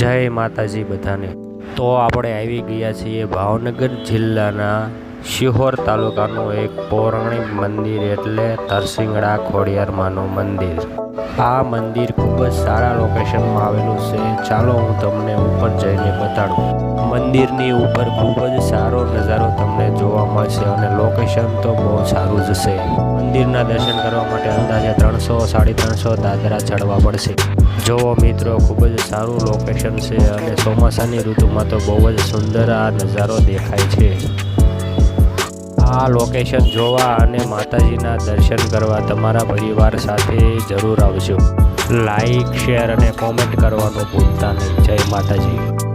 જય માતાજી બધાને। તો આપણે આવી ગયા છીએ ભાવનગર જિલ્લાના શિહોર તાલુકાનું એક પૌરાણિક મંદિર એટલે તરસિંગડા ખોડિયાર માનું મંદિર। આ મંદિર ખૂબ જ સારા લોકેશનમાં આવેલું છે। ચાલો હું તમને ઉપર જઈને બતાડું। મંદિરની ઉપર ખૂબ જ સારો નજારો તમને જોવા મળશે અને લોકેશન તો બહુ સારું જ છે। મંદિરના દર્શન કરવા માટે અંદાજે 300-350 દાદરા ચડવા પડશે। જોવો મિત્રો, ખૂબ જ સારું લોકેશન છે અને ચોમાસાની ઋતુમાં તો બહુ જ સુંદર આ નજારો દેખાય છે। આ લોકેશન જોવા અને માતાજીના દર્શન કરવા તમારા પરિવાર સાથે જરૂર આવજો। લાઈક, શેર અને કોમેન્ટ કરવાનું ભૂલતા નહીં। જય માતાજી।